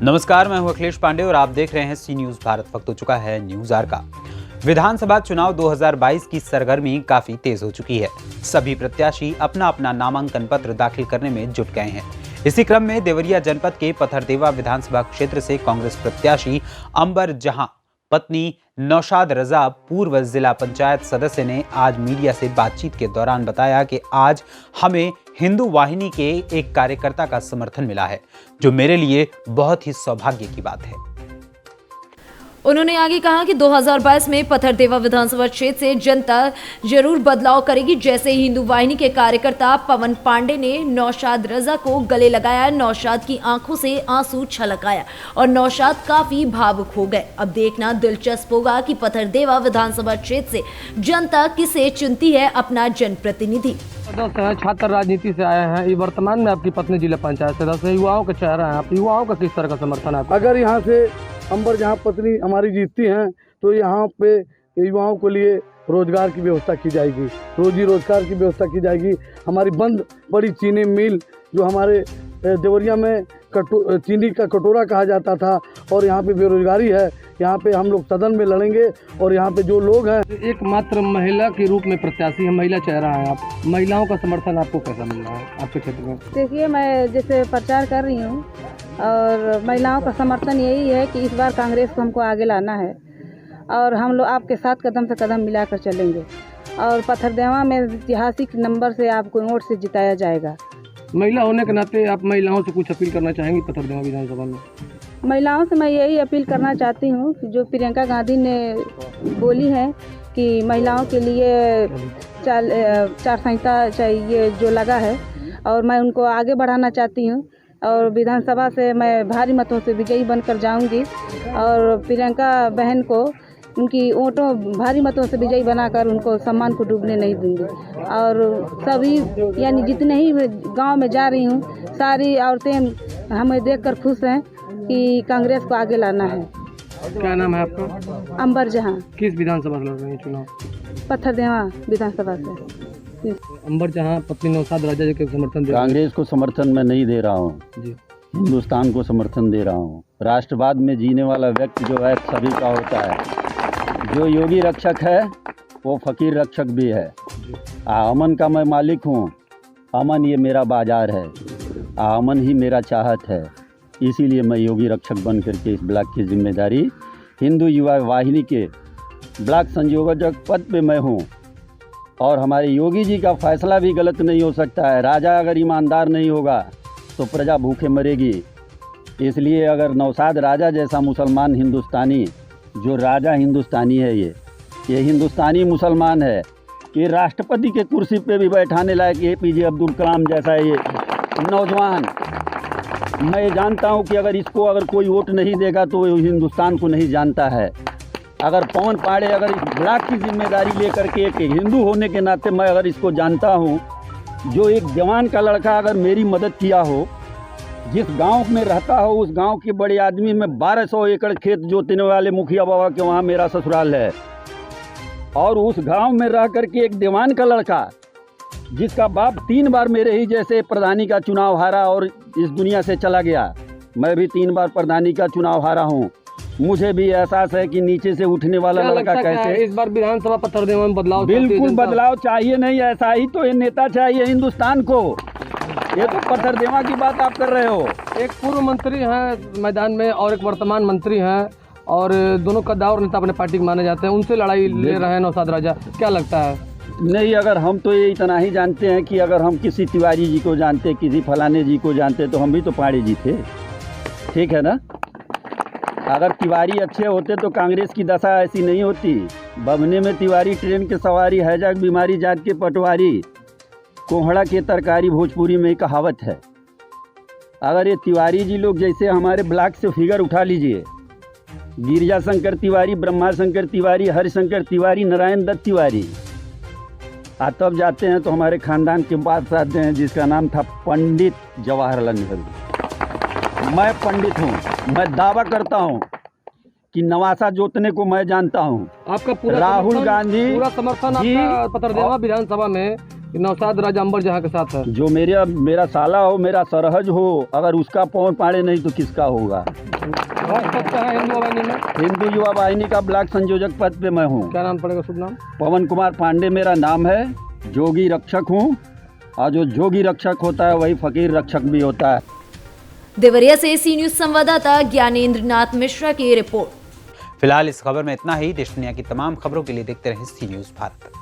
नमस्कार, मैं हूं अखिलेश पांडे और आप देख रहे हैं सी न्यूज भारत। वक्त हो चुका है न्यूज आवर का। विधानसभा चुनाव 2022 की सरगर्मी काफी तेज हो चुकी है। सभी प्रत्याशी अपना अपना नामांकन पत्र दाखिल करने में जुट गए हैं। इसी क्रम में देवरिया जनपद के पथरदेवा विधानसभा क्षेत्र से कांग्रेस प्रत्याशी अंबर जहां पत्नी नौशाद रजा पूर्व जिला पंचायत सदस्य ने आज मीडिया से बातचीत के दौरान बताया कि आज हमें हिंदू वाहिनी के एक कार्यकर्ता का समर्थन मिला है, जो मेरे लिए बहुत ही सौभाग्य की बात है। उन्होंने आगे कहा कि 2022 में पथरदेवा विधानसभा क्षेत्र से जनता जरूर बदलाव करेगी। जैसे ही हिंदू वाहिनी के कार्यकर्ता पवन पांडे ने नौशाद रजा को गले लगाया, नौशाद की आंखों से आंसू छलक आया और नौशाद काफी भावुक हो गए। अब देखना दिलचस्प होगा कि पथरदेवा विधानसभा क्षेत्र से जनता किसे चुनती है अपना जनप्रतिनिधि। छात्र राजनीति से आए हैं, ये वर्तमान में आपकी पत्नी जिला पंचायत सदस्य, युवाओं का चेहरा है, आप युवाओं का किस तरह का समर्थन है? अगर यहाँ से अंबर जहाँ पत्नी हमारी जीतती हैं तो यहाँ पे युवाओं के लिए रोजगार की व्यवस्था की जाएगी, रोजी रोजगार की व्यवस्था की जाएगी। हमारी बंद पड़ी चीनी मिल जो हमारे देवरिया में चीनी का कटोरा कहा जाता था और यहाँ पे बेरोजगारी है, यहाँ पे हम लोग सदन में लड़ेंगे। और यहाँ पे जो लोग हैं, एकमात्र महिला के रूप में प्रत्याशी है, महिला चेहरा है आप, महिलाओं का समर्थन आपको कैसा मिल रहा है आपके क्षेत्र में? देखिए, मैं जैसे प्रचार कर रही हूँ और महिलाओं का समर्थन यही है कि इस बार कांग्रेस को हमको आगे लाना है और हम लोग आपके साथ कदम से कदम मिलाकर चलेंगे और पथरदेवा में ऐतिहासिक नंबर से आपको वोट से जिताया जाएगा। महिला होने के नाते आप महिलाओं से कुछ अपील करना चाहेंगी पथरदेवा विधानसभा में? महिलाओं से मैं यही अपील करना चाहती हूँ कि जो प्रियंका गांधी ने बोली है कि महिलाओं के लिए चार संहिता चाहिए जो लगा है, और मैं उनको आगे बढ़ाना चाहती हूँ और विधानसभा से मैं भारी मतों से विजयी बनकर जाऊंगी और प्रियंका बहन को उनकी वोटों भारी मतों से विजयी बनाकर उनको सम्मान को डूबने नहीं दूंगी। और सभी यानी जितने ही गांव में जा रही हूँ, सारी औरतें हमें देखकर खुश हैं कि कांग्रेस को आगे लाना है। क्या नाम है आपका? अंबर जहां। किस विधानसभा से लड़ रही हैं चुनाव? पथरदेवा विधानसभा से। अंबर जहां पत्नी नौशाद रजा जी के समर्थन दे? कांग्रेस को समर्थन मैं नहीं दे रहा हूँ जी, हिंदुस्तान को समर्थन दे रहा हूँ। राष्ट्रवाद में जीने वाला व्यक्ति जो है सभी का होता है। जो योगी रक्षक है वो फकीर रक्षक भी है। अमन का मैं मालिक हूँ, अमन ये मेरा बाजार है, अमन ही मेरा चाहत है। इसीलिए मैं योगी रक्षक बन करके इस ब्लॉक की जिम्मेदारी हिंदू युवा वाहिनी के ब्लॉक संयोजक पद पे मैं हूँ। और हमारे योगी जी का फैसला भी गलत नहीं हो सकता है। राजा अगर ईमानदार नहीं होगा तो प्रजा भूखे मरेगी। इसलिए अगर नौशाद राजा जैसा मुसलमान हिंदुस्तानी, जो राजा हिंदुस्तानी है, ये हिंदुस्तानी मुसलमान है, ये राष्ट्रपति के कुर्सी पे भी बैठाने लायक APJ अब्दुल कलाम जैसा ये नौजवान, मैं जानता हूँ कि अगर इसको अगर कोई वोट नहीं देगा तो वो हिंदुस्तान को नहीं जानता है। अगर पवन पांडे अगर इस ब्लॉक की जिम्मेदारी लेकर के एक हिंदू होने के नाते मैं अगर इसको जानता हूँ, जो एक जवान का लड़का अगर मेरी मदद किया हो, जिस गांव में रहता हो उस गांव के बड़े आदमी में 1200 एकड़ खेत जोतने वाले मुखिया बाबा के वहाँ मेरा ससुराल है, और उस गांव में रह करके एक दीवान का लड़का जिसका बाप 3 बार मेरे ही जैसे प्रधानी का चुनाव हारा और इस दुनिया से चला गया, मैं भी 3 बार प्रधानी का चुनाव हारा हूँ। मुझे भी एहसास है कि नीचे से उठने वाला लड़का कैसे। इस बार विधानसभा पथरदेवा में बदलाव? बिल्कुल बदलाव चाहिए, नहीं ऐसा ही तो ये नेता चाहिए हिंदुस्तान को। ये तो पथरदेवा की बात आप कर रहे हो। एक पूर्व मंत्री हैं मैदान में और एक वर्तमान मंत्री हैं, और दोनों कद्दावर नेता अपने पार्टी के माने जाते हैं, उनसे लड़ाई ले रहे हैं नौशाद राजा, क्या लगता है? नहीं, अगर हम तो ये इतना ही जानते हैं कि अगर हम किसी तिवारी जी को जानते, किसी फलाने जी को जानते, तो हम भी तो पांडे जी थे, ठीक है ना? अगर तिवारी अच्छे होते तो कांग्रेस की दशा ऐसी नहीं होती। बबने में तिवारी ट्रेन के सवारी, हैजाक बीमारी जात के पटवारी, कोहड़ा के तरकारी भोजपुरी में कहावत है। अगर ये तिवारी जी लोग जैसे हमारे ब्लॉक से फिगर उठा लीजिए, गिरिजा शंकर तिवारी, ब्रह्मा शंकर तिवारी, हरिशंकर तिवारी, नारायण दत्त तिवारी, तब जाते हैं तो हमारे खानदान के पास आते हैं जिसका नाम था पंडित जवाहरलाल नेहरू। मैं पंडित हूँ, मैं दावा करता हूँ कि नवासा जोतने को मैं जानता हूँ। आपका पूरा राहुल गांधी पूरा समर्थन आपका पथरदेवा विधानसभा में कि नौशाद राजा अंबर जहाँ के साथ है। जो मेरा साला हो, मेरा सरहज हो, अगर उसका पवन पांडे नहीं तो किसका होगा। हिंदू वाहिनी में हिंदू युवा वाहिनी का ब्लॉक संयोजक पद पे मैं हूँ। क्या नाम पड़ेगा, शुभ नाम? पवन कुमार पांडे मेरा नाम है। जोगी रक्षक हूँ, और जो जोगी रक्षक होता है वही फकीर रक्षक भी होता है। देवरिया से सी न्यूज संवाददाता ज्ञानेंद्र नाथ मिश्रा की रिपोर्ट। फिलहाल इस खबर में इतना ही। देश दुनिया की तमाम खबरों के लिए देखते रहें सी न्यूज भारत।